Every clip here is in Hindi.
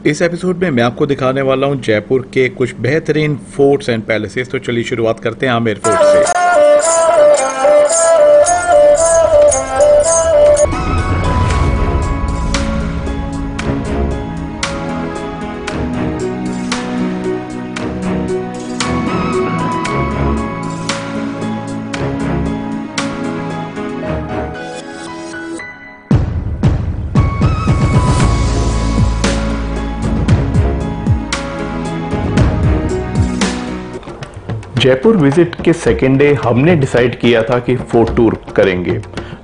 इस एपिसोड में मैं आपको दिखाने वाला हूं जयपुर के कुछ बेहतरीन फोर्ट्स एंड पैलेसेस। तो चलिए शुरुआत करते हैं आमेर फोर्ट से। जयपुर विजिट के सेकेंड डे हमने डिसाइड किया था कि फोर्ट टूर करेंगे।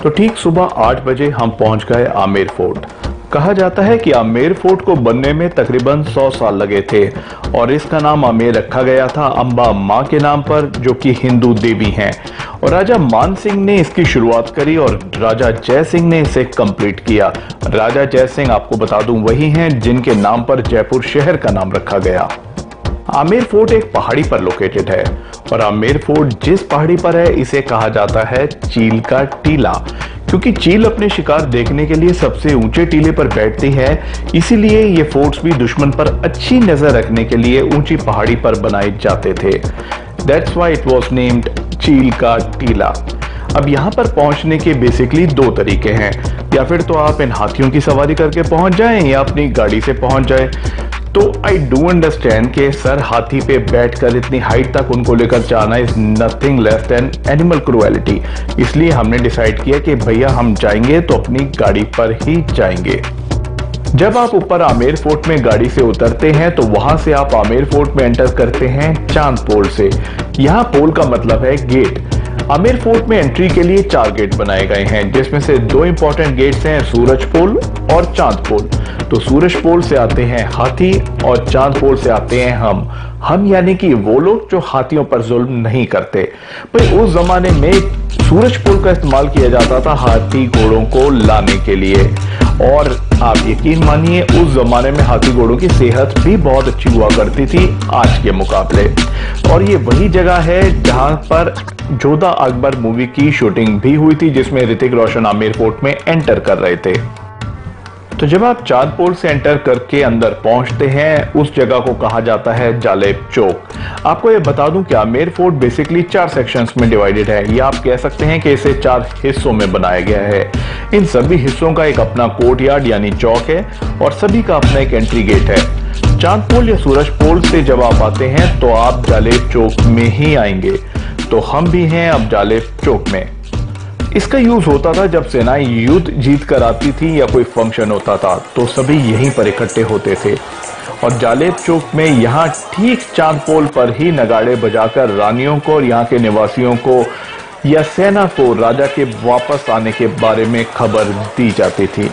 तो ठीक सुबह 8 बजे हम पहुंच गए आमेर फोर्ट। कहा जाता है कि आमेर फोर्ट को बनने में तकरीबन 100 साल लगे थे और इसका नाम आमेर रखा गया था अंबा मां के नाम पर, जो कि हिंदू देवी हैं। और राजा मान सिंह ने इसकी शुरुआत करी और राजा जय सिंह ने इसे कंप्लीट किया। राजा जय सिंह, आपको बता दूं, वही हैं जिनके नाम पर जयपुर शहर का नाम रखा गया। आमेर फोर्ट एक पहाड़ी पर लोकेटेड है और आमेर फोर्ट जिस पहाड़ी पर है इसे कहा जाता है चील का टीला, क्योंकि चील अपने शिकार देखने के लिए सबसे ऊंचे टीले पर बैठती है। इसीलिए ये फोर्ट्स भी दुश्मन पर अच्छी नजर रखने के लिए ऊंची पहाड़ी पर बनाए जाते थे। That's why it was named चील का टीला। अब यहाँ पर पहुंचने के बेसिकली 2 तरीके हैं, या फिर तो आप इन हाथियों की सवारी करके पहुंच जाएं या अपनी गाड़ी से पहुंच जाएं। तो आई डू अंडरस्टैंड कि सर हाथी पे बैठकर इतनी हाइट तक उनको लेकर जाना is nothing less than animal cruelty. इसलिए हमने डिसाइड किया कि भैया हम जाएंगे तो अपनी गाड़ी पर ही जाएंगे। जब आप ऊपर आमेर फोर्ट में गाड़ी से उतरते हैं तो वहां से आप आमेर फोर्ट में एंटर करते हैं चांद पोल से। यहाँ पोल का मतलब है गेट। आमेर फोर्ट में एंट्री के लिए 4 गेट बनाए गए हैं, जिसमें से 2 इंपॉर्टेंट गेट्स हैं, सूरज पोल और चांद पोल। तो सूरज पोल से आते हैं हाथी और चांद पोल से आते हैं हम यानी कि वो लोग जो हाथियों पर जुल्म नहीं करते। भाई उस जमाने में सूरज पोल का इस्तेमाल किया जाता था हाथी घोड़ों को लाने के लिए, और आप यकीन मानिए उस जमाने में हाथी घोड़ों की सेहत भी बहुत अच्छी हुआ करती थी आज के मुकाबले। और ये वही जगह है जहां पर जोधा अकबर मूवी की शूटिंग भी हुई थी, जिसमें ऋतिक रोशन आमेर फोर्ट में एंटर कर रहे थे। तो जब आप चांद पोल से एंटर करके अंदर पहुंचते हैं, उस जगह को कहा जाता है जालेब चौक। आपको ये बता दूं कि आमेर फोर्ट बेसिकली 4 सेक्शंस में डिवाइडेड है, या आप कह सकते हैं कि इसे 4 हिस्सों में बनाया गया है। इन सभी हिस्सों का एक अपना कोर्टयार्ड यानी चौक है और सभी का अपना एक एंट्री गेट है। चांद पोल या सूरज पोल से जब आप आते हैं तो आप जालेब चौक में ही आएंगे। तो हम भी हैं अब जालेब चौक में। इसका यूज होता था जब सेनाएं युद्ध जीत कर आती थी या कोई फंक्शन होता था, तो सभी यहीं पर इकट्ठे होते थे। और जालेब चौक में यहाँ ठीक चांद पोल पर ही नगाड़े बजाकर रानियों को और यहाँ के निवासियों को या सेना को राजा के वापस आने के बारे में खबर दी जाती थी।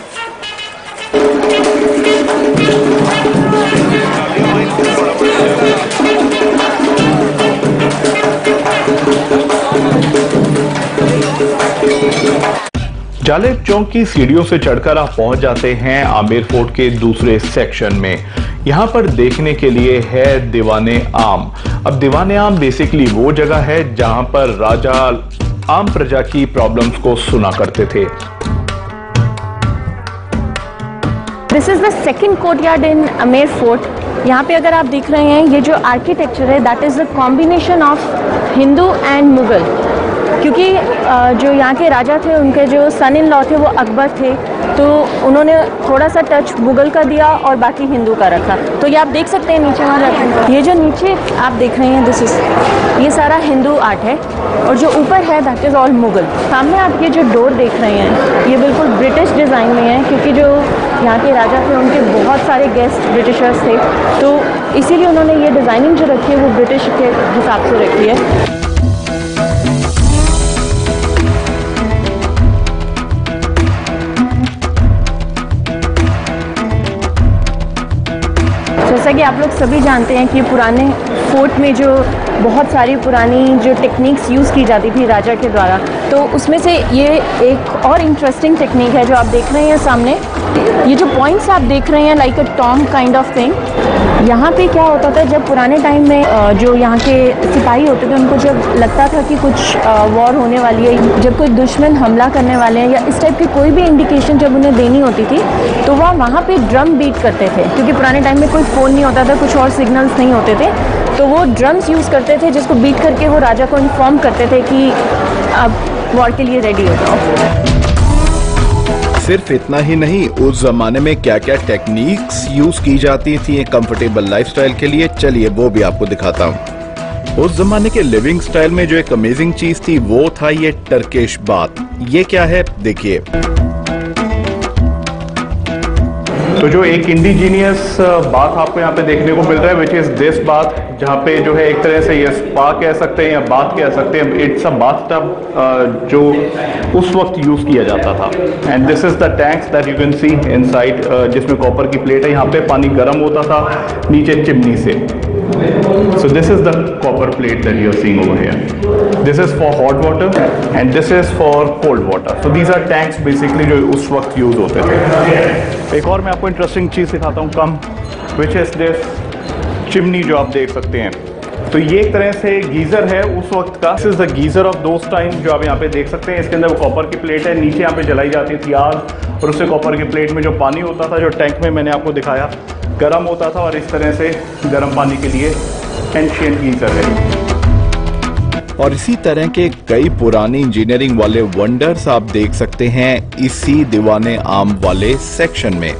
जालेब चौक की सीढ़ियों से चढ़कर आप पहुंच जाते हैं आमेर फोर्ट के दूसरे सेक्शन में। यहाँ पर देखने के लिए है दीवाने आम। अब दीवाने आम बेसिकली वो जगह है जहां पर राजा आम प्रजा की प्रॉब्लम्स को सुना करते थे। This is the second courtyard in Amer fort. यहाँ पे अगर आप देख रहे हैं, ये जो आर्किटेक्चर है that is the combination of Hindu and Mughal, क्योंकि जो यहाँ के राजा थे उनके जो सन इन लॉ थे वो अकबर थे, तो उन्होंने थोड़ा सा टच मुगल का दिया और बाकी हिंदू का रखा। तो ये आप देख सकते हैं नीचे वहाँ, ये जो नीचे आप देख रहे हैं दिस इज ये सारा हिंदू आर्ट है, और जो ऊपर है दैट इज़ ऑल मुगल। सामने आप ये जो डोर देख रहे हैं ये बिल्कुल ब्रिटिश डिज़ाइन में है, क्योंकि जो यहाँ के राजा थे उनके बहुत सारे गेस्ट ब्रिटिशर्स थे, तो इसीलिए उन्होंने ये डिज़ाइनिंग जो रखी है वो ब्रिटिश के हिसाब से रखी है। जैसा कि आप लोग सभी जानते हैं कि पुराने फोर्ट में जो बहुत सारी पुरानी जो टेक्निक्स यूज़ की जाती थी राजा के द्वारा, तो उसमें से ये एक और इंटरेस्टिंग टेक्निक है जो आप देख रहे हैं सामने। ये जो पॉइंट्स आप देख रहे हैं like a Tom kind of thing, यहाँ पे क्या होता था जब पुराने टाइम में जो यहाँ के सिपाही होते थे उनको जब लगता था कि कुछ वॉर होने वाली है, जब कोई दुश्मन हमला करने वाले हैं या इस टाइप की कोई भी इंडिकेशन जब उन्हें देनी होती थी, तो वह वहाँ पे ड्रम बीट करते थे। क्योंकि पुराने टाइम में कोई फ़ोन नहीं होता था, कुछ और सिग्नल्स नहीं होते थे, तो वो ड्रम्स यूज़ करते थे जिसको बीट करके वो राजा को इन्फॉर्म करते थे कि अब वॉर के लिए रेडी हो जाओ। सिर्फ इतना ही नहीं, उस जमाने में क्या क्या टेक्निक्स यूज की जाती थी एक कंफर्टेबल लाइफस्टाइल के लिए, चलिए वो भी आपको दिखाता हूँ। उस जमाने के लिविंग स्टाइल में जो एक अमेजिंग चीज थी वो था ये टर्किश बाथ। ये क्या है देखिए। तो जो एक इंडिजीनियस बात आपको यहाँ पे देखने को मिल रहा है विच इज दिस बात, जहाँ पे जो है एक तरह से ये स्पा कह सकते हैं या बात कह सकते हैं। इट्स अ बाथ टब जो उस वक्त यूज किया जाता था। And this is the tanks that you can see inside, जिसमें कॉपर की प्लेट है। यहाँ पे पानी गर्म होता था नीचे चिमनी से। So this is the copper plate that you are seeing over here. This is for hot water and this is for cold water. So these are tanks basically जो उस वक्त यूज होते थे। एक और मैं आपको इंटरेस्टिंग चीज दिखाता हूँ कम, which is this चिमनी जो आप देख सकते हैं। तो ये एक तरह से गीजर है उस वक्त का। This is the geyser of those time जो आप यहाँ पे देख सकते हैं। इसके अंदर वो कॉपर की प्लेट है, नीचे यहाँ पे जलाई जाती थी आग, और उससे कॉपर की प्लेट में जो पानी होता था जो टैंक में मैंने आपको दिखाया गर्म होता था, और इस तरह से गर्म पानी के लिए एंशिएंट गीजर है। और इसी तरह के कई पुरानी इंजीनियरिंग वाले वंडर्स आप देख सकते हैं इसी दीवाने आम वाले सेक्शन में।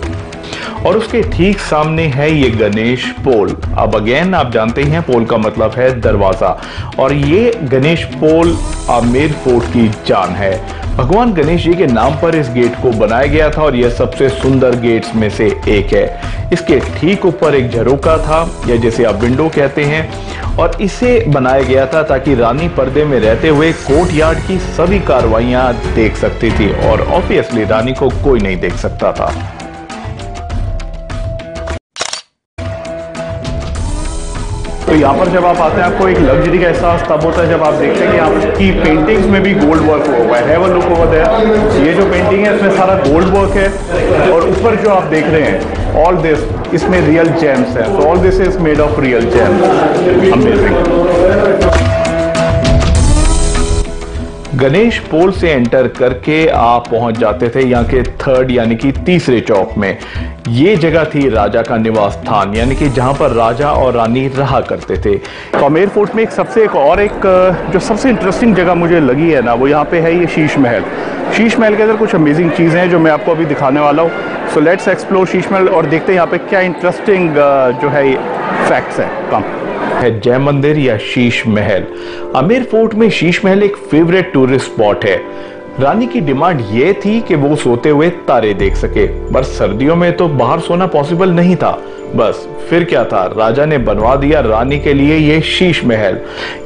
और उसके ठीक सामने है ये गणेश पोल। अब अगेन आप जानते हैं पोल का मतलब है दरवाजा, और ये गणेश पोल आमेर फोर्ट की जान है। भगवान गणेश जी के नाम पर इस गेट को बनाया गया था और यह सबसे सुंदर गेट्स में से एक है। इसके ठीक ऊपर एक झरोका था, या जैसे आप विंडो कहते हैं, और इसे बनाया गया था ताकि रानी पर्दे में रहते हुए कोर्ट यार्ड की सभी कार्रवाइयां देख सकती थी, और ऑब्वियसली रानी को कोई नहीं देख सकता था। तो यहाँ पर जब आप आते हैं आपको एक लग्जरी का एहसास तब होता है जब आप देखते हैं कि आपकी पेंटिंग्स में भी गोल्ड वर्क हुआ है। Have a look over there. ये जो पेंटिंग है इसमें सारा गोल्ड वर्क है, और ऊपर जो आप देख रहे हैं ऑल दिस, इसमें रियल जेम्स है। So all this is made of real gems. Amazing. Ganesh Pol से एंटर करके आप पहुंच जाते थे यहाँ के थर्ड यानी कि तीसरे चौक में। ये जगह थी राजा का निवास स्थान, यानी कि जहां पर राजा और रानी रहा करते थे। तो आमेर फोर्ट में एक जो सबसे इंटरेस्टिंग जगह मुझे लगी है ना, वो यहाँ पे है ये शीश महल। शीश महल के अंदर कुछ अमेजिंग चीज़ें हैं जो मैं आपको अभी दिखाने वाला हूँ। So let's explore Sheesh Mahal और देखते हैं यहाँ पे क्या इंटरेस्टिंग जो है फैक्ट्स हैं। कम है जय मंदिर या शीश महल। आमेर फोर्ट में शीश महल एक फेवरेट टूरिस्ट स्पॉट है। रानी की डिमांड ये थी कि वो सोते हुए तारे देख सके, पर सर्दियों में तो बाहर सोना पॉसिबल नहीं था। बस फिर क्या था, राजा ने बनवा दिया रानी के लिए ये शीश महल।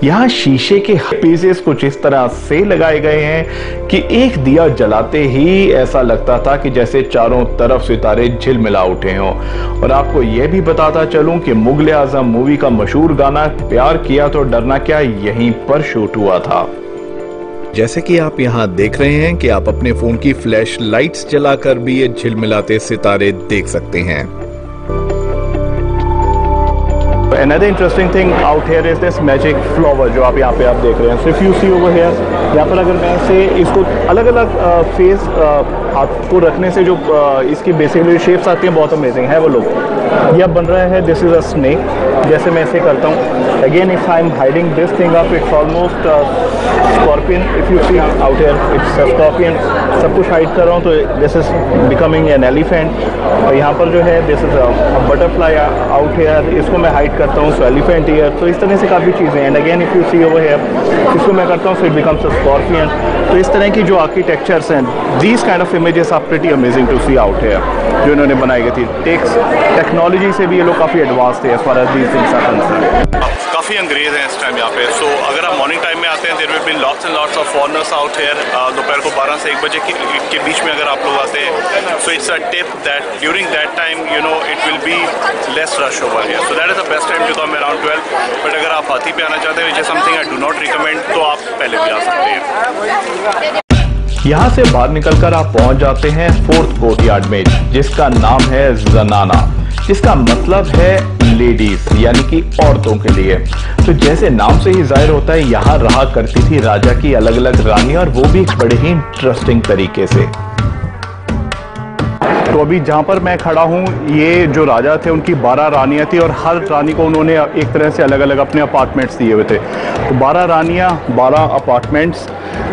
यहाँ शीशे के पीसेस कुछ इस तरह से लगाए गए हैं कि एक दिया जलाते ही ऐसा लगता था कि जैसे चारों तरफ सितारे झिलमिला उठे हों। और आपको यह भी बताता चलूं कि मुगल आजम मूवी का मशहूर गाना प्यार किया तो डरना क्या यहीं पर शूट हुआ था। जैसे कि आप यहाँ देख रहे हैं कि आप अपने फोन की फ्लैश लाइट्स जलाकर भी ये झिलमिलाते सितारे देख सकते हैं। Another interesting thing out here is this magic flower जो आप यहाँ पे आप देख रहे हैं। So if you see over here, यहाँ पर अगर मैं इसे इसको अलग अलग फेस आपको रखने से जो इसकी बेसिकली शेप्स आती हैं बहुत अमेजिंग है। वो लोग ये अब बन रहा है, दिस इज अ स्नेक। जैसे मैं इसे करता हूँ, again if I am hiding this thing up, it's almost scorpion. If you see out here it's a scorpion. सब कुछ हाइड कर रहा हूँ तो this is becoming an elephant. और यहाँ पर जो है this is a butterfly out here, इसको मैं हाइड करता हूँ, सो एलिफेंट हियर। तो इस तरह से काफ़ी चीज़ें हैं। And again if you see over here, इसको मैं करता हूँ so it becomes a scorpion. तो इस तरह की जो आर्किटेक्चर्स हैं, these kind of images are pretty amazing to see out here जो इन्होंने बनाई गई थी। टेक्नोलॉजी से भी ये लोग काफ़ी एडवांस थे as far as these things are concerned. काफ़ी अंग्रेज हैं इस टाइम यहाँ पे। सो अगर आप मॉर्निंग टाइम में आते हैं, there will be lots and lots of foreigners out here. दोपहर को 12 से 1 बजे के बीच में अगर आप लोग आते हैं, so it's a tip that during that time you know it will be less rush over here. So that is the best time to come around 12। But अगर आप हाथी पे आना चाहते हैं, which is something I do not recommend, तो आप पहले भी आ सकते हैं। यहाँ से बाहर निकलकर आप पहुंच जाते हैं फोर्थ कोर्टयार्ड में, जिसका नाम है जनाना, जिसका मतलब है लेडीज यानी कि औरतों के लिए। तो जैसे नाम से ही जाहिर होता है, यहाँ रहा करती थी राजा की अलग अलग रानी, और वो भी एक बड़े ही इंटरेस्टिंग तरीके से। तो अभी जहाँ पर मैं खड़ा हूँ, ये जो राजा थे उनकी 12 रानियाँ थी, और हर रानी को उन्होंने एक तरह से अलग अलग अपने अपार्टमेंट्स दिए हुए थे। तो 12 रानियाँ, 12 अपार्टमेंट्स,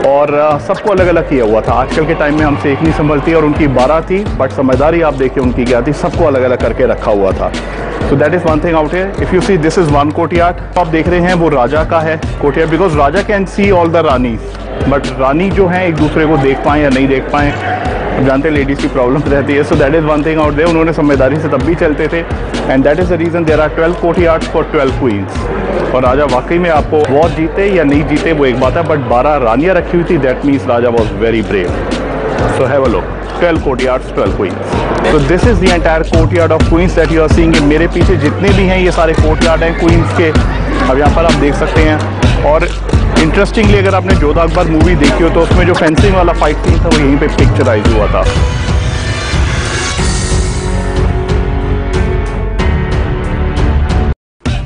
और सबको अलग अलग किया हुआ था। आजकल के टाइम में हमसे एक नहीं संभलती, और उनकी 12 थी, बट समझदारी आप देखिए उनकी क्या थी, सबको अलग अलग करके रखा हुआ था। So that is one thing out here. If you see this is one courtyard. आप देख रहे हैं वो राजा का है कोर्टयार्ड, बिकॉज राजा कैन सी ऑल द रानीज, बट रानी जो है एक दूसरे को देख पाएँ या नहीं देख पाएँ, जानते हैं लेडीज़ की प्रॉब्लम रहती है। So that is one thing out there. उन्होंने समझदारी से तब भी चलते थे, and that is the reason there are 12 courtyards for 12 queens. और राजा वाकई में आपको वॉर जीते या नहीं जीते वो एक बात है, बट 12 रानियाँ रखी हुई थी, दैट मीन्स राजा was very brave. So have a look, 12 courtyards, 12 queens. So this is the entire courtyard of Queens that you are seeing। मेरे पीछे जितने भी हैं ये सारे कोर्टयार्ड हैं क्वींस के, अब यहाँ पर आप देख सकते हैं। और इंटरेस्टिंगली अगर आपने जोधा अकबर मूवी देखी हो, तो उसमें जो फेंसिंग वाला फाइट सीन था वो यहीं पे पिक्चराइज हुआ था।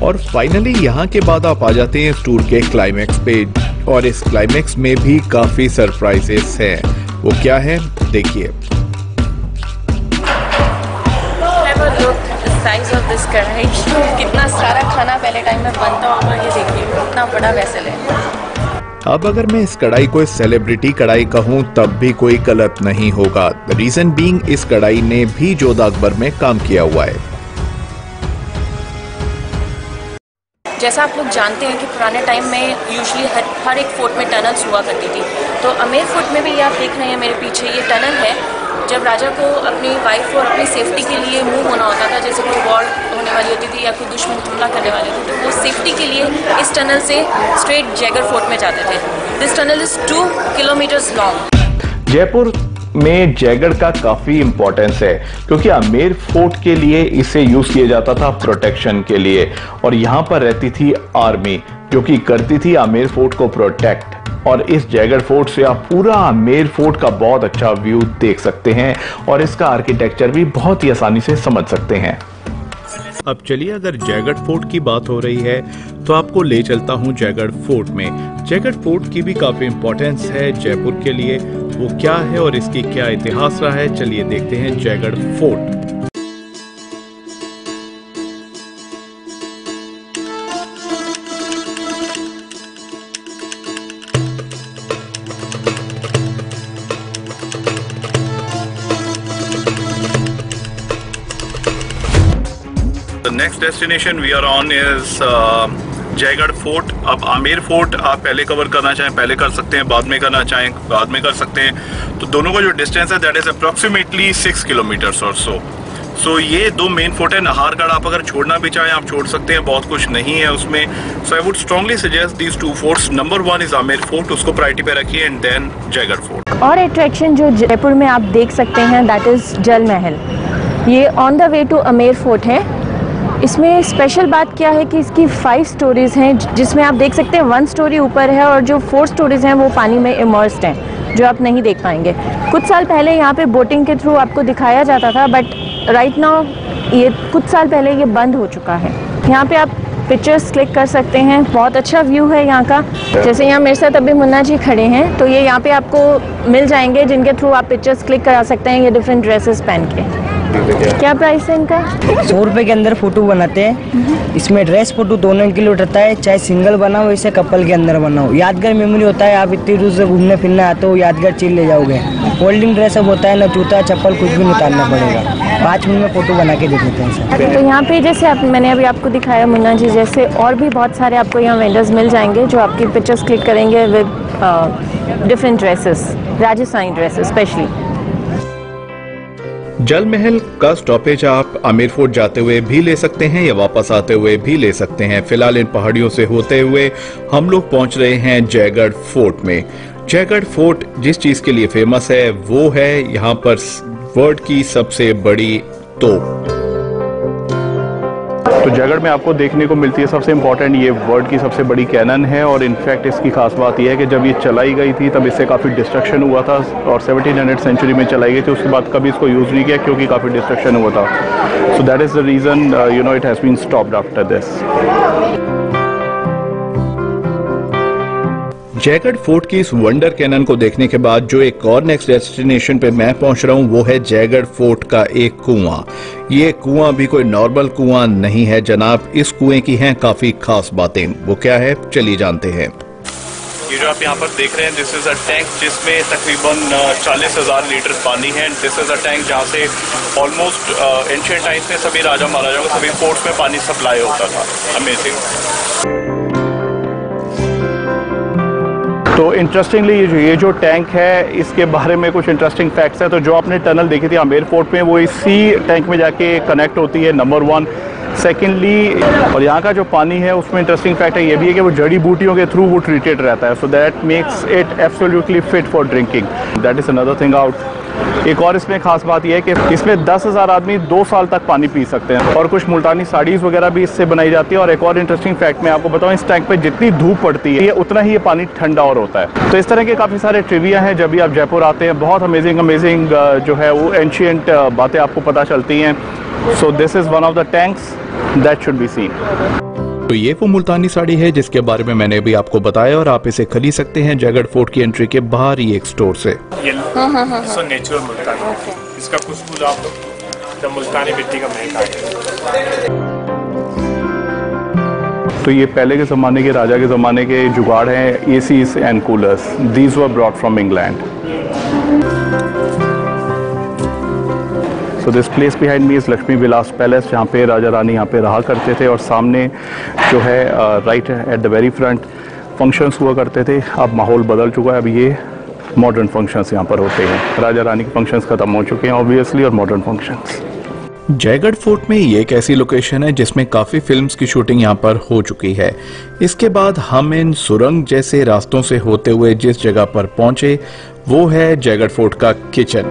और फाइनली यहाँ के बाद आप आ जाते हैं टूर के क्लाइमैक्स पे, और इस क्लाइमैक्स में भी काफी सरप्राइजेस हैं। वो क्या है देखिए। साइज ऑफ दिस कढ़ाई, कितना सारा खाना पहले टाइम में बनता होगा, ये देखिए कितना बड़ा वेसल है। अब अगर मैं इस कढ़ाई को सेलिब्रिटी कढ़ाई कहूँ तब भी कोई गलत नहीं होगा। द रीजन बीइंग, इस कढ़ाई ने भी जोधा अकबर में काम किया हुआ है। जैसा आप लोग जानते हैं कि पुराने टाइम में यूजुअली हर एक फोर्ट में टनल्स हुआ करती थी। तो अमेर फोर्ट में भी ये आप देख रहे हैं मेरे पीछे, ये टनल है। जब राजा को अपनी वाइफ और अपनी सेफ्टी के लिए मूव होना होता था, जैसे कोई वॉर होने वाली होती थी या कोई दुश्मन हमला करने वाले थे, तो वो सेफ्टी के लिए इस टनल से स्ट्रेट जयगढ़ फोर्ट में जाते थे। This tunnel is 2 kilometres long. Jaipur में जयगढ़ का काफी इंपॉर्टेंस है, क्योंकि आमेर फोर्ट के लिए इसे यूज किया जाता था प्रोटेक्शन के लिए, और यहाँ पर रहती थी आर्मी जो कि करती थी आमेर फोर्ट को प्रोटेक्ट। और इस जयगढ़ फोर्ट से आप पूरा आमेर फोर्ट का बहुत अच्छा व्यू देख सकते हैं, और इसका आर्किटेक्चर भी बहुत ही आसानी से समझ सकते हैं। अब चलिए, अगर जयगढ़ फोर्ट की बात हो रही है तो आपको ले चलता हूं जयगढ़ फोर्ट में। जयगढ़ फोर्ट की भी काफी इंपॉर्टेंस है जयपुर के लिए। वो क्या है और इसकी क्या इतिहास रहा है, चलिए देखते हैं Jaigarh fort. The next destination we are on is Jaigarh fort. अब आमेर फोर्ट आप पहले कवर करना चाहें पहले कर सकते हैं, बाद में करना चाहें बाद में कर सकते हैं। तो दोनों का जो डिस्टेंस है दैट इज अप्रोक्सीमेटली 6 किलोमीटर्स और सो ये दो मेन फोर्ट है। नाहरगढ़ आप अगर छोड़ना भी चाहें आप छोड़ सकते हैं, बहुत कुछ नहीं है उसमें। So I would strongly suggest these 2 forts. Number 1 is Amer fort, उसको प्रायोरिटी पे रखिए, एंड देन जयगढ़ फोर्ट। और अट्रैक्शन जो जयपुर में आप देख सकते हैं दैट इज जल महल। ये on the way to Amer fort है। इसमें स्पेशल बात क्या है कि इसकी 5 स्टोरीज हैं, जिसमें आप देख सकते हैं 1 स्टोरी ऊपर है और जो 4 स्टोरीज हैं वो पानी में इमर्स्ड हैं, जो आप नहीं देख पाएंगे। कुछ साल पहले यहाँ पे बोटिंग के थ्रू आपको दिखाया जाता था, बट राइट नाउ ये कुछ साल पहले ये बंद हो चुका है। यहाँ पे आप पिक्चर्स क्लिक कर सकते हैं, बहुत अच्छा व्यू है यहाँ का। जैसे यहाँ मेरे साथ अभी मुन्ना जी खड़े हैं, तो ये यहाँ पे आपको मिल जाएंगे जिनके थ्रू आप पिक्चर्स क्लिक करा सकते हैं, ये डिफरेंट ड्रेसेस पहन के। क्या प्राइस है इनका? 100 रुपये के अंदर फोटो बनाते हैं। इसमें ड्रेस फोटो दोनों इंक्लूड रहता है, चाहे सिंगल बना हो इसे कपल के अंदर बना हो। यादगार मेमोरी होता है, आप इतनी दूर से घूमने फिरने आते हो, यादगार चीज ले जाओगे। होल्डिंग ड्रेस अब होता है, ना जूता चप्पल कुछ भी उतारना पड़ेगा। 5 मिनट में फोटो बना के दे देते हैं सर। तो यहाँ पे जैसे मैंने अभी आपको दिखाया मुन्ना जी जैसे, और भी बहुत सारे आपको यहाँ वेंडर्स मिल जाएंगे जो आपकी पिक्चर्स क्लिक करेंगे with different dresses, Rajasthani dresses specially. जल महल का स्टॉपेज आप आमेर फोर्ट जाते हुए भी ले सकते हैं या वापस आते हुए भी ले सकते हैं। फिलहाल इन पहाड़ियों से होते हुए हम लोग पहुंच रहे हैं जयगढ़ फोर्ट में। जयगढ़ फोर्ट जिस चीज के लिए फेमस है वो है यहाँ पर वर्ल्ड की सबसे बड़ी तोप। तो जयगढ़ में आपको देखने को मिलती है सबसे इम्पोर्टेंट, ये वर्ल्ड की सबसे बड़ी कैनन है और इनफैक्ट इसकी खास बात यह है कि जब ये चलाई गई थी तब इससे काफ़ी डिस्ट्रक्शन हुआ था और 1700 सेंचुरी में चलाई गई थी। उसके बाद कभी इसको यूज़ नहीं किया क्योंकि काफ़ी डिस्ट्रक्शन हुआ था। So that is the reason it has been stopped after this. Jaigarh fort की इस वंडर कैनन को देखने के बाद जो एक और नेक्स्ट डेस्टिनेशन पे मैं पहुंच रहा हूं वो है जयगढ़ फोर्ट का एक कुआं। ये कुआं भी कोई नॉर्मल कुआं नहीं है जनाब, इस कुएं की हैं काफी खास बातें। वो क्या है चलिए जानते हैं। ये जो आप यहाँ पर देख रहे हैं दिस इज अ टैंक जिसमें तकरीबन 40,000 लीटर पानी है। दिस इज अ टैंक जहाँ से ऑलमोस्ट एंशिएंट टाइम्स में सभी राजा महाराजाओं को सभी फोर्ट्स में पानी सप्लाई होता था। अमेजिंग। तो इंटरेस्टिंगली ये जो टैंक है इसके बारे में कुछ इंटरेस्टिंग फैक्ट्स है। तो जो आपने टनल देखी थी आमेर फोर्ट में वो इसी टैंक में जाके कनेक्ट होती है, नंबर 1। सेकेंडली और यहाँ का जो पानी है उसमें इंटरेस्टिंग फैक्ट है ये भी है कि वो जड़ी बूटियों के थ्रू वो ट्रीटेड रहता है। So that makes it absolutely fit for drinking. That is another thing out. एक और इसमें खास बात यह है कि इसमें 10,000 आदमी 2 साल तक पानी पी सकते हैं और कुछ मुल्तानी साड़ीज़ वगैरह भी इससे बनाई जाती है। और एक और इंटरेस्टिंग फैक्ट मैं आपको बताऊं, इस टैंक पे जितनी धूप पड़ती है उतना ही ये पानी ठंडा और होता है। तो इस तरह के काफ़ी सारे ट्रिविया हैं जब भी आप जयपुर आते हैं। बहुत अमेजिंग जो है वो एंशिएंट बातें आपको पता चलती हैं। So this is one of the tanks that should be seen. तो ये वो मुल्तानी साड़ी है जिसके बारे में मैंने भी आपको बताया और आप इसे खरीद सकते हैं जयगढ़ फोर्ट की एंट्री के बाहर ही एक स्टोर से। नेचुरल मुल्तानी, इसका खुशबू आप मुल्तानी मिट्टी का महक आएगा। तो ये पहले के ज़माने के राजा के ज़माने के जुगाड़ हैं, ACs and coolers. These were brought from England. So this place behind me is Lakshmi Vilas palace, जहाँ पे राजा रानी यहाँ पे रहा करते थे और सामने जो है right at the very front functions हुआ करते थे। अब माहौल बदल चुका है, अब ये मॉडर्न फंक्शंस यहाँ पर होते हैं। राजा रानी के फंक्शंस खत्म हो चुके हैं ऑब्वियसली और मॉडर्न फंक्शंस। जयगढ़ फोर्ट में ये एक ऐसी लोकेशन है जिसमें काफी फिल्म्स की शूटिंग यहाँ पर हो चुकी है। इसके बाद हम इन सुरंग जैसे रास्तों से होते हुए जिस जगह पर पहुंचे वो है जयगढ़ फोर्ट का किचन।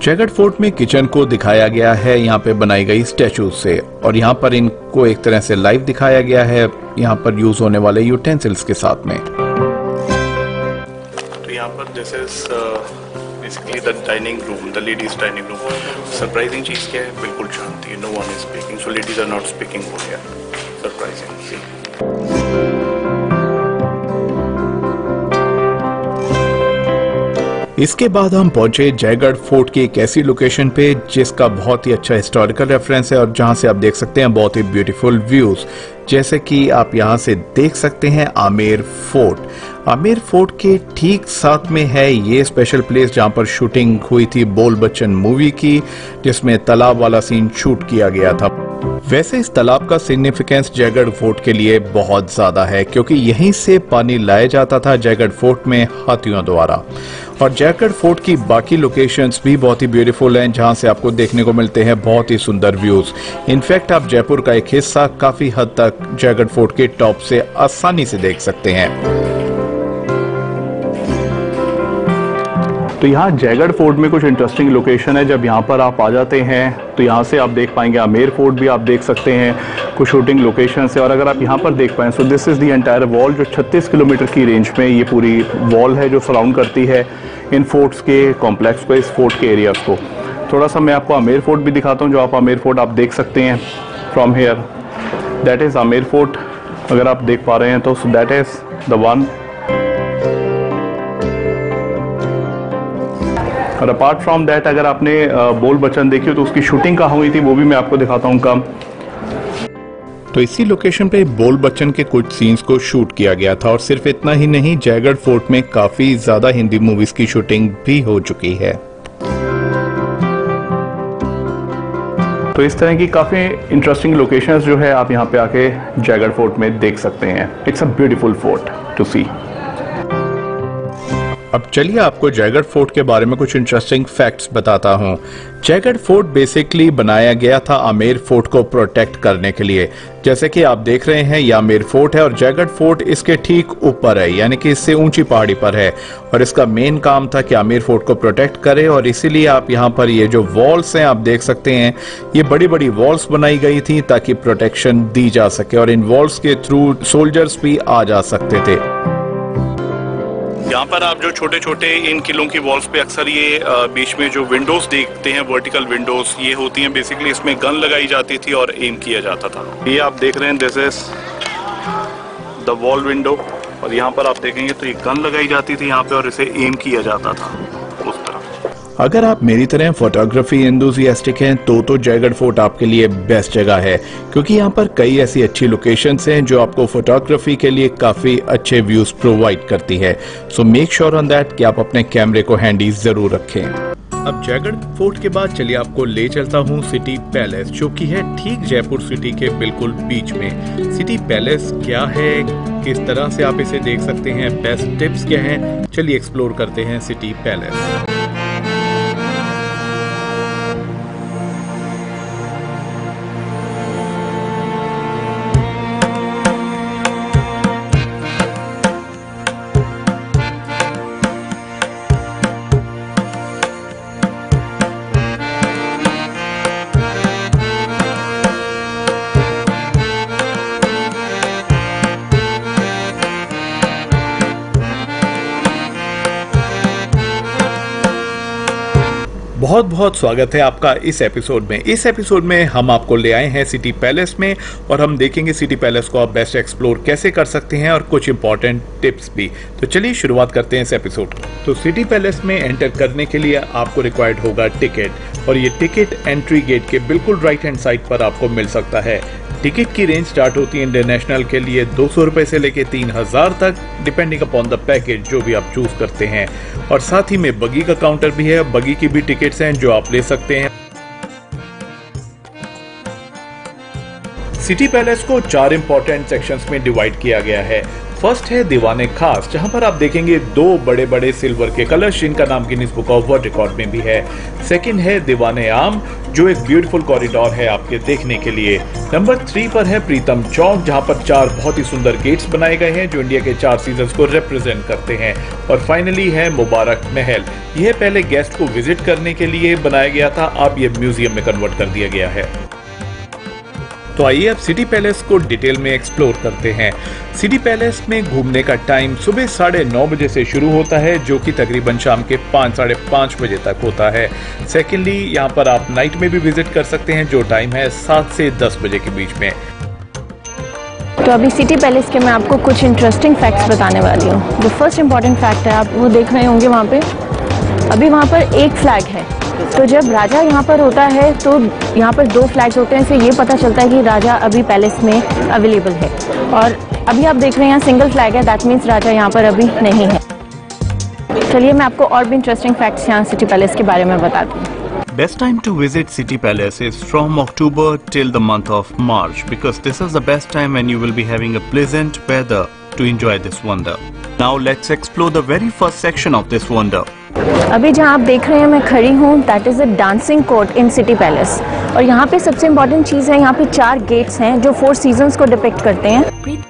जयगढ़ फोर्ट में किचन को दिखाया गया है यहाँ पे बनाई गई स्टैचू से और यहाँ पर इनको एक तरह से लाइव दिखाया गया है यहाँ पर यूज होने वाले यूटेंसिल्स के साथ में। तो यहाँ पर this is basically the dining room, the ladies dining room. Surprising चीज क्या है, बिल्कुल शांति है, no one is speaking, so ladies are not speaking over here. Surprising. इसके बाद हम पहुंचे जयगढ़ फोर्ट की एक ऐसी लोकेशन पे जिसका बहुत ही अच्छा हिस्टोरिकल रेफरेंस है और जहां से आप देख सकते हैं बहुत ही ब्यूटीफुल व्यूज, जैसे कि आप यहां से देख सकते हैं आमेर फोर्ट। आमेर फोर्ट के ठीक साथ में है ये स्पेशल प्लेस जहां पर शूटिंग हुई थी बोल बच्चन मूवी की, जिसमें तालाब वाला सीन शूट किया गया था। वैसे इस तालाब का सिग्निफिकेंस जयगढ़ फोर्ट के लिए बहुत ज्यादा है क्योंकि यहीं से पानी लाया जाता था जयगढ़ फोर्ट में हाथियों द्वारा। और जयगढ़ फोर्ट की बाकी लोकेशंस भी बहुत ही ब्यूटीफुल हैं जहां से आपको देखने को मिलते हैं बहुत ही सुंदर व्यूज। इनफैक्ट आप जयपुर का एक हिस्सा काफी हद तक जयगढ़ फोर्ट के टॉप से आसानी से देख सकते हैं। तो यहाँ जयगढ़ फोर्ट में कुछ इंटरेस्टिंग लोकेशन है। जब यहाँ पर आप आ जाते हैं तो यहाँ से आप देख पाएंगे आमेर फोर्ट भी आप देख सकते हैं, कुछ शूटिंग लोकेशन है। और अगर आप यहाँ पर देख पाएं so this is the entire wall जो 36 किलोमीटर की रेंज में ये पूरी वॉल है जो सराउंड करती है इन फोर्ट्स के कॉम्प्लेक्स को, इस फोर्ट के एरियाज को। थोड़ा सा मैं आपको आमेर फोर्ट भी दिखाता हूँ। जो आप आमेर फोर्ट आप देख सकते हैं from here, that is Amer fort. अगर आप देख पा रहे हैं तो दैट इज़ द वन। और अपार्ट फ्रॉम दैट अगर आपने बोल बच्चन देखी हो तो उसकी शूटिंग कहाँ हुई थी वो भी मैं आपको दिखाता हूँ कम। तो इसी लोकेशन पे बोल बच्चन के कुछ सीन्स को शूट किया गया था और सिर्फ इतना ही नहीं जयगढ़ फोर्ट में काफी ज्यादा हिंदी मूवीज की शूटिंग भी हो चुकी है। तो इस तरह की काफी इंटरेस्टिंग लोकेशंस जो है आप यहाँ पे आके जयगढ़ फोर्ट में देख सकते हैं। It's a beautiful fort to see. अब चलिए आपको जयगढ़ फोर्ट के बारे में कुछ इंटरेस्टिंग फैक्ट्स बताता हूँ। जयगढ़ फोर्ट बेसिकली बनाया गया था आमेर फोर्ट को प्रोटेक्ट करने के लिए। जैसे कि आप देख रहे हैं, यह आमेर फोर्ट है और जयगढ़ फोर्ट इसके ठीक ऊपर है, यानी कि इससे ऊंची पहाड़ी पर है। और इसका मेन काम था कि आमेर फोर्ट को प्रोटेक्ट करे, और इसीलिए आप यहाँ पर ये जो वॉल्स हैं आप देख सकते हैं, ये बड़ी बड़ी वॉल्स बनाई गई थी ताकि प्रोटेक्शन दी जा सके, और इन वॉल्स के थ्रू सोल्जर्स भी आ जा सकते थे। यहाँ पर आप जो छोटे छोटे इन किलों की वॉल्स पे अक्सर ये बीच में जो विंडोज देखते हैं, वर्टिकल विंडोज, ये होती हैं बेसिकली, इसमें गन लगाई जाती थी और एम किया जाता था। ये आप देख रहे हैं, this is the wall window, और यहाँ पर आप देखेंगे तो ये गन लगाई जाती थी यहाँ पे और इसे एम किया जाता था उस तरह। अगर आप मेरी तरह फोटोग्राफी एंथुसियास्टिक हैं तो जयगढ़ फोर्ट आपके लिए बेस्ट जगह है, क्योंकि यहाँ पर कई ऐसी अच्छी लोकेशंस हैं जो आपको फोटोग्राफी के लिए काफी अच्छे व्यूज प्रोवाइड करती है। So make sure on that कि आप अपने कैमरे को हैंडी जरूर रखें। अब जयगढ़ फोर्ट के बाद चलिए आपको ले चलता हूँ सिटी पैलेस, जो कि है ठीक जयपुर सिटी के बिल्कुल बीच में। सिटी पैलेस क्या है, किस तरह से आप इसे देख सकते हैं, बेस्ट टिप्स क्या हैं, चलिए एक्सप्लोर करते हैं सिटी पैलेस। बहुत बहुत स्वागत है आपका इस एपिसोड में। इस एपिसोड में हम आपको ले आए हैं सिटी पैलेस में, और हम देखेंगे सिटी पैलेस को आप बेस्ट एक्सप्लोर कैसे कर सकते हैं और कुछ इंपॉर्टेंट टिप्स भी। तो चलिए शुरुआत करते हैं इस एपिसोड को। तो सिटी पैलेस में एंटर करने के लिए आपको रिक्वायर्ड होगा टिकट, और ये टिकट एंट्री गेट के बिल्कुल राइट हैंड साइड पर आपको मिल सकता है। टिकट की रेंज स्टार्ट होती है इंटरनेशनल के लिए 200 रुपए से लेके 3000 तक, डिपेंडिंग अपॉन द पैकेज जो भी आप चूज करते हैं। और साथ ही में बगी का काउंटर भी है, बगी की भी टिकट्स हैं जो आप ले सकते हैं। सिटी पैलेस को 4 इंपॉर्टेंट सेक्शंस में डिवाइड किया गया है। फर्स्ट है दीवाने खास, जहां पर आप देखेंगे 2 बड़े बड़े सिल्वर के कलश, जिनका नाम Guinness book of world record में भी है। सेकंड है दीवाने आम, जो एक ब्यूटीफुल कॉरिडोर है आपके देखने के लिए। नंबर 3 पर है प्रीतम चौक, जहां पर 4 बहुत ही सुंदर गेट्स बनाए गए हैं जो इंडिया के 4 सीजन्स को रिप्रेजेंट करते हैं। और फाइनली है मुबारक महल, यह पहले गेस्ट को विजिट करने के लिए बनाया गया था, अब ये म्यूजियम में कन्वर्ट कर दिया गया है। तो आइए अब सिटी पैलेस को डिटेल में एक्सप्लोर करते हैं। सिटी पैलेस में घूमने का टाइम सुबह 9:30 बजे से शुरू होता है, जो कि तकरीबन शाम के 5 साढ़े 5 बजे तक होता है। सेकेंडली, यहाँ पर आप नाइट में भी विजिट कर सकते हैं, जो टाइम है 7 से 10 बजे के बीच में। तो अभी सिटी पैलेस के मैं आपको कुछ इंटरेस्टिंग फैक्ट्स बताने वाली हूँ। जो फर्स्ट इंपॉर्टेंट फैक्ट है, आप वो देख रहे होंगे वहाँ पे, अभी वहाँ पर एक फ्लैग है। तो जब राजा यहाँ पर होता है तो यहाँ पर 2 फ्लैग्स होते हैं, इससे ये पता चलता है कि राजा अभी पैलेस में अवेलेबल है। और अभी आप देख रहे हैं यहाँ सिंगल फ्लैग है, दैट मीन्स राजा यहाँ पर अभी नहीं है। चलिए मैं आपको और भी इंटरेस्टिंग फैक्ट्स यहाँ सिटी पैलेस के बारे में बताती हूँ। Best time to visit City Palace is from October till the month of March, because this is the best time when you will be having a pleasant weather to enjoy this wonder. Now let's explore the very first section of this wonder. अभी जहाँ आप देख रहे हैं मैं खड़ी हूँ, that is a dancing court in city palace. और यहाँ पे सबसे इम्पोर्टेंट चीज़ है, यहाँ पे 4 गेट्स हैं जो 4 सीजन्स को डिपिक्ट करते हैं।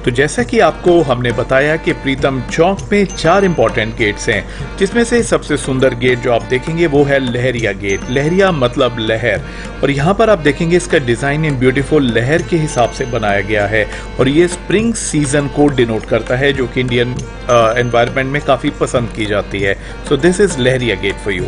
तो जैसा कि आपको हमने बताया कि प्रीतम चौक में 4 इंपॉर्टेंट गेट्स हैं, जिसमें से सबसे सुंदर गेट जो आप देखेंगे वो है लहरिया गेट। लहरिया मतलब लहर, और यहाँ पर आप देखेंगे इसका डिजाइन इन ब्यूटीफुल लहर के हिसाब से बनाया गया है, और ये स्प्रिंग सीजन को डिनोट करता है, जो कि इंडियन एनवायरनमेंट में काफी पसंद की जाती है। So this is Lahariya gate for you.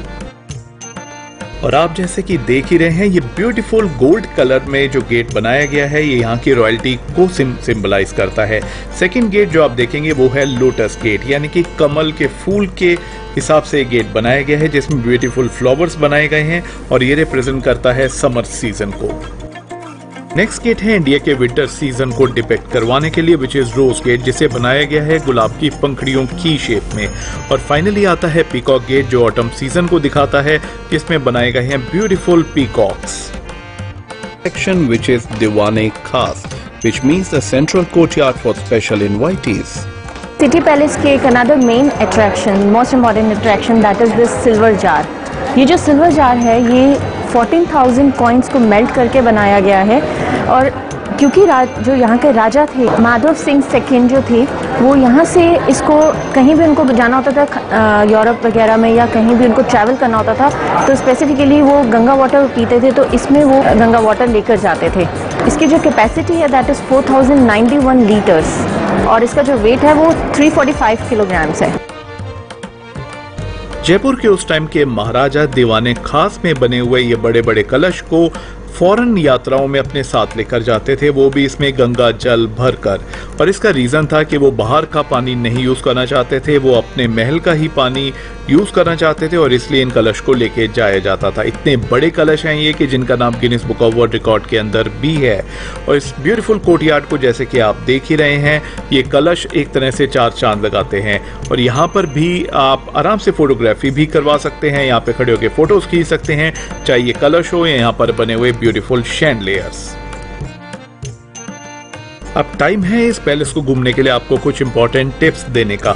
और आप जैसे कि देख ही रहे हैं, ये ब्यूटीफुल गोल्ड कलर में जो गेट बनाया गया है, ये यहाँ की रॉयल्टी को सिंबलाइज करता है। सेकंड गेट जो आप देखेंगे वो है लोटस गेट, यानी कि कमल के फूल के हिसाब से गेट बनाया गया है, जिसमें ब्यूटीफुल फ्लावर्स बनाए गए हैं, और ये रिप्रेजेंट करता है समर सीजन को। नेक्स्ट गेट है इंडिया के विंटर सीजन को डिपिक्ट करवाने के लिए, विच इज रोज गेट, जिसे बनाया गया है गुलाब की पंखड़ियों की शेप में। और फाइनली आता है पीकॉक गेट, जो ऑटम सीजन को दिखाता है, जिसमें बनाए गए हैं beautiful peacocks. Section which is दीवाने खास, which means the central courtyard for special invitees. City palace के एक another main attraction, most important attraction, that is this silver jar. ये जो सिल्वर जार है ये 14,000 कॉइन्स को मेल्ट करके बनाया गया है। और क्योंकि जो यहाँ के राजा थे माधव सिंह सेकंड जो थे, वो यहाँ से इसको कहीं भी उनको जाना होता था यूरोप वगैरह में या कहीं भी उनको ट्रैवल करना होता था, तो स्पेसिफिकली वो गंगा वाटर पीते थे, तो इसमें वो गंगा वाटर लेकर जाते थे। इसकी जो कैपेसिटी है दैट इज़ 4091 लीटर्स और इसका जो वेट है वो 345 किलोग्राम्स है। जयपुर के उस टाइम के महाराजा दीवाने खास में बने हुए ये बड़े बड़े कलश को फॉरेन यात्राओं में अपने साथ लेकर जाते थे, वो भी इसमें गंगा जल भरकर। और इसका रीजन था कि वो बाहर का पानी नहीं यूज करना चाहते थे, वो अपने महल का ही पानी यूज करना चाहते थे और इसलिए इन कलश को लेके जाया जाता था। इतने बड़े कलश हैं ये कि जिनका नाम Guinness book of world record के अंदर भी है। और इस ब्यूटीफुल कोर्टयार्ड को जैसे कि आप देख ही रहे हैं, ये कलश एक तरह से 4 चांद लगाते हैं। और यहाँ पर भी आप आराम से फोटोग्राफी भी करवा सकते हैं, यहाँ पे खड़े होकर फोटोज खींच सकते हैं, चाहे ये कलश हो या यहाँ पर बने हुए ब्यूटीफुल शैंडलियर्स। अब टाइम है इस पैलेस को घूमने के लिए आपको कुछ इंपॉर्टेंट टिप्स देने का।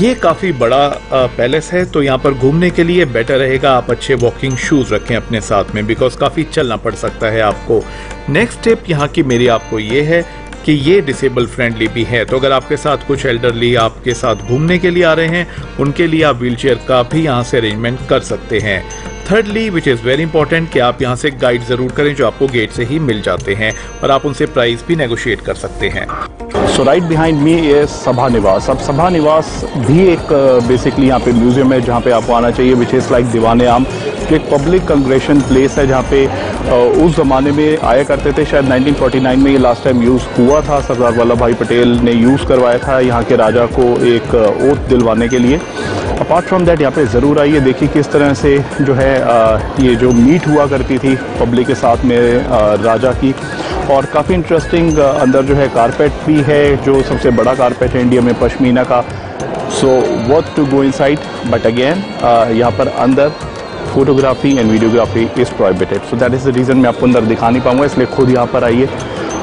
ये काफी बड़ा पैलेस है, तो यहाँ पर घूमने के लिए बेटर रहेगा आप अच्छे वॉकिंग शूज रखें अपने साथ में, बिकॉज काफी चलना पड़ सकता है आपको। नेक्स्ट टिप यहाँ की मेरी आपको ये है कि ये डिसेबल फ्रेंडली भी है, तो अगर आपके साथ कुछ एल्डरली आपके साथ घूमने के लिए आ रहे हैं, उनके लिए आप व्हीलचेयर का भी यहाँ से अरेंजमेंट कर सकते हैं। Thirdly, which is very important, कि आप यहाँ से गाइड जरूर करें जो आपको गेट से ही मिल जाते हैं और आप उनसे प्राइस भी नेगोशिएट कर सकते हैं। सो राइट बिहाइंड मी इज सभा निवास। अब सभा निवास भी एक बेसिकली यहाँ पे म्यूजियम है जहाँ पे आपको आना चाहिए, विच इज़ लाइक दीवाने आम, जो एक पब्लिक कंग्रेशन प्लेस है जहाँ पे उस ज़माने में आया करते थे। शायद 1949 में ये लास्ट टाइम यूज़ हुआ था, सरदार वल्लभ भाई पटेल ने यूज़ करवाया था यहाँ के राजा को एक ओथ दिलवाने के लिए। अपार्ट फ्रॉम दैट यहाँ पे ज़रूर आइए, देखिए किस तरह से जो है ये जो मीट हुआ करती थी पब्लिक के साथ में राजा की। और काफ़ी इंटरेस्टिंग अंदर जो है कारपेट भी है, जो सबसे बड़ा कारपेट है इंडिया में पश्मीना का। So worth to go inside, but again यहाँ पर अंदर photography and videography is prohibited, so that is the reason मैं आपको अंदर दिखा नहीं पाऊंगा, इसलिए खुद यहाँ पर आइए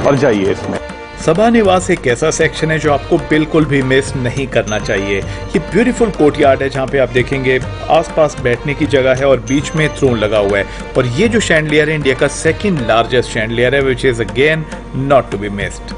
और जाइए इसमें। सभा निवास एक ऐसा सेक्शन है जो आपको बिल्कुल भी मिस नहीं करना चाहिए। ये ब्यूटीफुल कोर्टयार्ड है जहाँ पे आप देखेंगे आसपास बैठने की जगह है और बीच में थ्रोन लगा हुआ है। और ये जो शैंडलियर है इंडिया का सेकंड लार्जेस्ट शैंडलियर है, which is again not to be missed.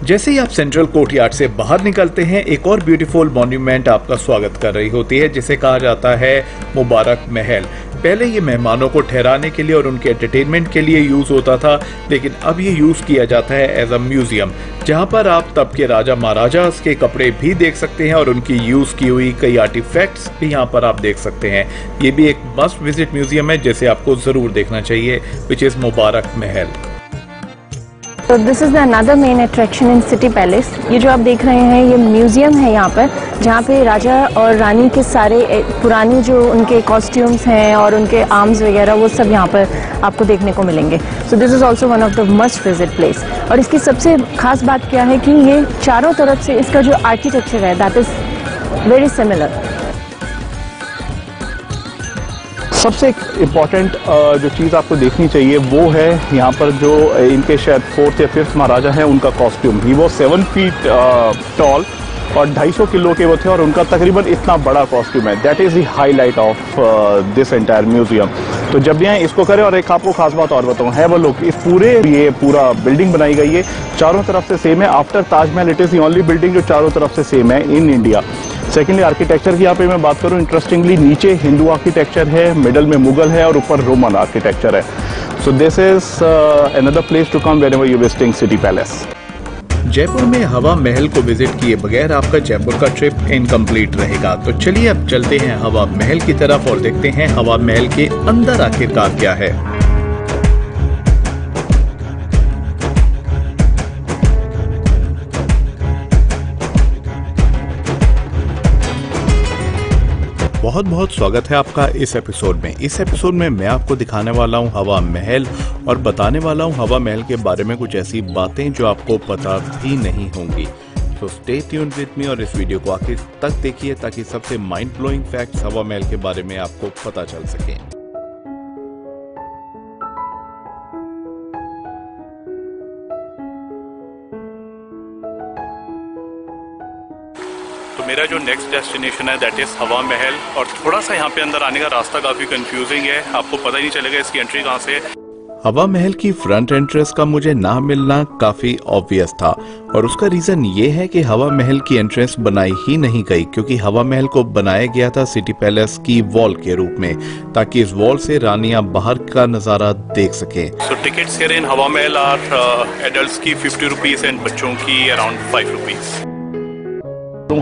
जैसे ही आप सेंट्रल कोर्टयार्ड से बाहर निकलते हैं, एक और ब्यूटीफुल मॉन्यूमेंट आपका स्वागत कर रही होती है, जिसे कहा जाता है मुबारक महल। पहले ये मेहमानों को ठहराने के लिए और उनके एंटरटेनमेंट के लिए यूज होता था, लेकिन अब ये यूज किया जाता है एज अ म्यूजियम, जहां पर आप तब के राजा महाराजा के कपड़े भी देख सकते हैं और उनकी यूज की हुई कई आर्टिफैक्ट्स भी यहाँ पर आप देख सकते हैं। ये भी एक मस्ट विजिट म्यूजियम है जिसे आपको जरूर देखना चाहिए, विच इज मुबारक महल। तो this is the another main attraction in city palace. ये जो आप देख रहे हैं ये म्यूज़ियम है यहाँ पर, जहाँ पे राजा और रानी के सारे पुरानी जो उनके कॉस्ट्यूम्स हैं और उनके आर्म्स वगैरह वो सब यहाँ पर आपको देखने को मिलेंगे। So this is also one of the must visit place. और इसकी सबसे खास बात क्या है कि ये चारों तरफ से इसका जो आर्किटेक्चर है दैट इज़ वेरी सिमिलर। सबसे इम्पॉर्टेंट जो चीज़ आपको देखनी चाहिए वो है यहाँ पर जो इनके शायद 4th या 5th महाराजा हैं, उनका कॉस्ट्यूम। ही वो 7 फीट टॉल और 250 किलो के वो थे और उनका तकरीबन इतना बड़ा कॉस्ट्यूम है। That is the highlight of this entire museum. तो जब भी आए इसको करें। और एक आपको खास बात और बताऊँ है, वो लोग इस ये पूरा बिल्डिंग बनाई गई है चारों तरफ से सेम है। After Taj Mahal it is the only building जो चारों तरफ से सेम है इन इंडिया। सेकेंडली आर्किटेक्चर की यहाँ पे मैं बात करूँ, इंटरेस्टिंगली नीचे हिंदू आर्किटेक्चर है, मिडल में मुगल है और ऊपर रोमन आर्किटेक्चर है। So this is another place to come whenever you visiting city palace. Jaipur में हवा महल को विजिट किए बगैर आपका जयपुर का ट्रिप इनकम्प्लीट रहेगा। तो चलिए अब चलते हैं हवा महल की तरफ और देखते हैं हवा महल के अंदर आखिरकार क्या है। बहुत बहुत स्वागत है आपका इस एपिसोड में। इस एपिसोड में मैं आपको दिखाने वाला हूं हवा महल और बताने वाला हूं हवा महल के बारे में कुछ ऐसी बातें जो आपको पता भी नहीं होंगी। तो स्टे ट्यून्ड विद मी और इस वीडियो को आखिर तक देखिए ताकि सबसे माइंड ब्लोइंग फैक्ट्स हवा महल के बारे में आपको पता चल सके। तो मेरा जो नेक्स्ट डेस्टिनेशन है दैट इज़ हवा महल। और थोड़ा सा यहाँ पे अंदर आने का रास्ता काफ़ी कंफ्यूजिंग है, आपको पता ही नहीं चलेगा इसकी एंट्री कहाँ से है। हवा महल की फ्रंट एंट्रेंस का मुझे ना मिलना काफी ऑब्वियस था और उसका रीजन ये है कि हवा महल की एंट्रेंस बनाई ही नहीं गई, क्योंकि हवा महल को बनाया गया था सिटी पैलेस की वॉल के रूप में, ताकि इस वॉल से रानियां बाहर का नजारा देख सकें। सो टिकट्स हियर इन हवा महल आर एडल्ट्स की 50 रुपीज एंड बच्चों की अराउंड 5 रुपीज।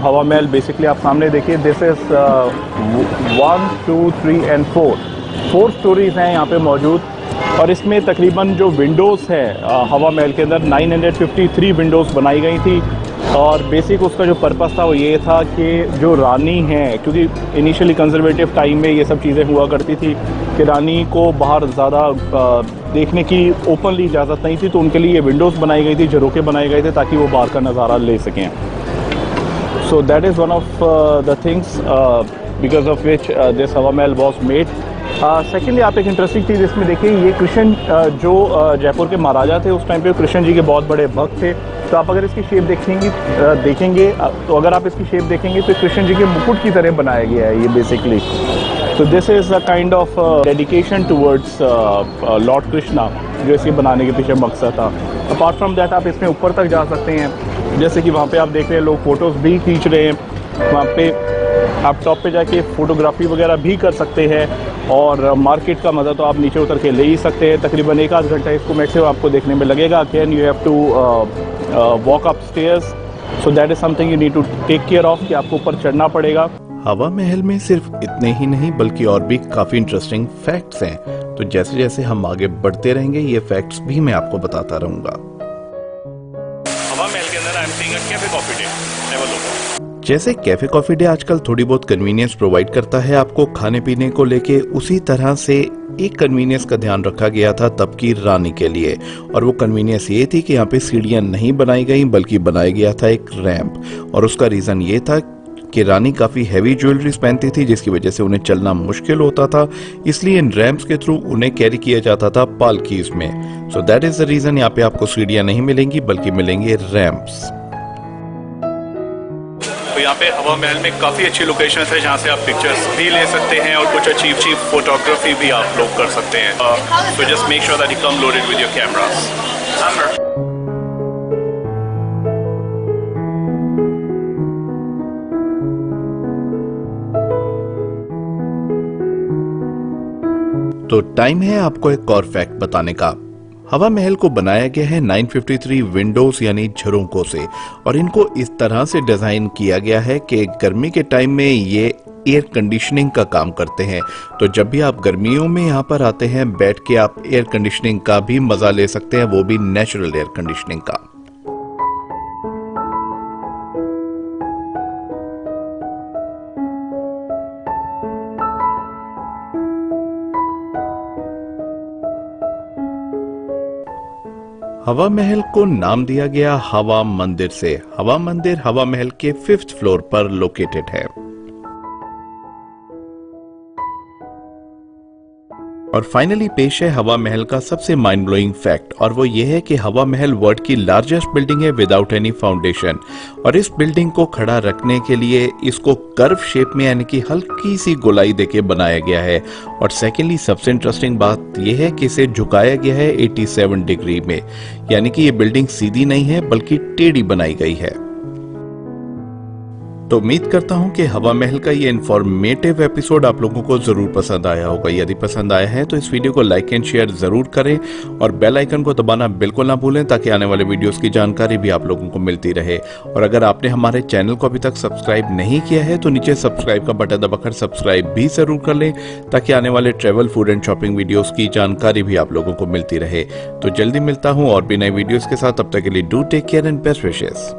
हवा महल बेसिकली आप सामने देखिए, दिस इज 1, 2, 3 एंड 4 स्टोरीज हैं यहाँ पे मौजूद। और इसमें तकरीबन जो विंडोज़ है हवा महल के अंदर 953 विंडोज़ बनाई गई थी। और बेसिक उसका जो पर्पस था वो ये था कि जो रानी है, क्योंकि इनिशियली कंजर्वेटिव टाइम में ये सब चीज़ें हुआ करती थी कि रानी को बाहर ज़्यादा देखने की ओपनली इजाज़त नहीं थी, तो उनके लिए ये विंडोज़ बनाई गई थी, झरोके बनाए गए थे ताकि वो बाहर का नज़ारा ले सकें। सो that is one of the things because of which this हवा महल वॉज मेड। सेकेंडली आप एक इंटरेस्टिंग चीज़ इसमें देखिए, ये कृष्ण जो जयपुर के महाराजा थे उस टाइम पे कृष्ण जी के बहुत बड़े भक्त थे। तो आप अगर इसकी शेप देखेंगे तो अगर आप इसकी शेप देखेंगे तो कृष्ण जी के मुकुट की तरह बनाया गया है ये बेसिकली। तो this is a kind of dedication towards Lord Krishna, जो इसके बनाने के पीछे मकसद था। अपार्ट फ्रॉम दैट आप इसमें ऊपर तक जा सकते हैं, जैसे कि वहाँ पे आप देख रहे हैं लोग फ़ोटोज़ भी खींच रहे हैं। वहाँ पे आप टॉप पे जाके फ़ोटोग्राफी वगैरह भी कर सकते हैं और मार्केट का मज़ा तो आप नीचे उतर के ले ही सकते हैं। तकरीबन 1 आध घंटा इसको मैक्सिमम आपको देखने में लगेगा। Again you have to walk up stairs, so that is something you need to take care of कि आपको ऊपर चढ़ना पड़ेगा। हवा महल में सिर्फ इतने ही नहीं बल्कि और भी काफी इंटरेस्टिंग फैक्ट्स हैं, तो जैसे जैसे हम आगे बढ़ते रहेंगे ये फैक्ट्स भी मैं आपको बताता रहूंगा। हवा महल के अंदर I am seeing a cafe coffee day, never look. जैसे कैफे कॉफी डे आजकल थोड़ी बहुत कन्वीनियंस प्रोवाइड करता है आपको खाने पीने को लेके, उसी तरह से एक कन्वीनियंस का ध्यान रखा गया था तब की रानी के लिए। और वो कन्वीनियंस ये थी कि यहाँ पे सीढ़ियां नहीं बनाई गई बल्कि बनाया गया था एक रैंप। और उसका रीजन ये था कि रानी काफी हैवी ज्वेलरीज पहनती थी जिसकी वजह से उन्हें चलना मुश्किल होता था, इसलिए इन रैंप्स के थ्रू उन्हें कैरी किया जाता था पालकीज में। So that is the reason यहाँ पे आपको सीढ़ियां नहीं मिलेंगी बल्कि मिलेंगे रैंप्स। तो यहाँ पे हवा महल में काफ़ी अच्छी लोकेशन है जहाँ से आप पिक्चर्स भी ले सकते हैं और कुछ अच्छी फोटोग्राफी भी आप लोग कर सकते हैं। So just make sure that you come loaded with your cameras. तो टाइम है आपको एक और फैक्ट बताने का। हवा महल को बनाया गया है 953 विंडोज यानी झरोकों से, और इनको इस तरह से डिजाइन किया गया है कि गर्मी के टाइम में ये एयर कंडीशनिंग का काम करते हैं। तो जब भी आप गर्मियों में यहाँ पर आते हैं बैठ के आप एयर कंडीशनिंग का भी मजा ले सकते हैं, वो भी नेचुरल एयर कंडीशनिंग का। हवा महल को नाम दिया गया हवा मंदिर से। हवा मंदिर हवा महल के 5th फ्लोर पर लोकेटेड है। और फाइनली पेश है हवा महल का सबसे माइंड ब्लोइंग फैक्ट, और वो ये है कि हवा महल वर्ल्ड की लार्जेस्ट बिल्डिंग है विदाउट एनी फाउंडेशन। और इस बिल्डिंग को खड़ा रखने के लिए इसको कर्व शेप में यानी कि हल्की सी गोलाई देके बनाया गया है। और सेकेंडली सबसे इंटरेस्टिंग बात यह है कि इसे झुकाया गया है 87 डिग्री में, यानी कि ये बिल्डिंग सीधी नहीं है बल्कि टेढ़ी बनाई गई है। तो उम्मीद करता हूं कि हवा महल का ये इंफॉर्मेटिव एपिसोड आप लोगों को जरूर पसंद आया होगा। यदि पसंद आया है तो इस वीडियो को लाइक एंड शेयर जरूर करें और बेल आइकन को दबाना बिल्कुल ना भूलें ताकि आने वाले वीडियोस की जानकारी भी आप लोगों को मिलती रहे। और अगर आपने हमारे चैनल को अभी तक सब्सक्राइब नहीं किया है तो नीचे सब्सक्राइब का बटन दबाकर सब्सक्राइब भी जरूर कर लें ताकि आने वाले travel, food and shopping videos की जानकारी भी आप लोगों को मिलती रहे। तो जल्दी मिलता हूँ और भी नए वीडियोस के साथ, तब तक के लिए do take care and best wishes.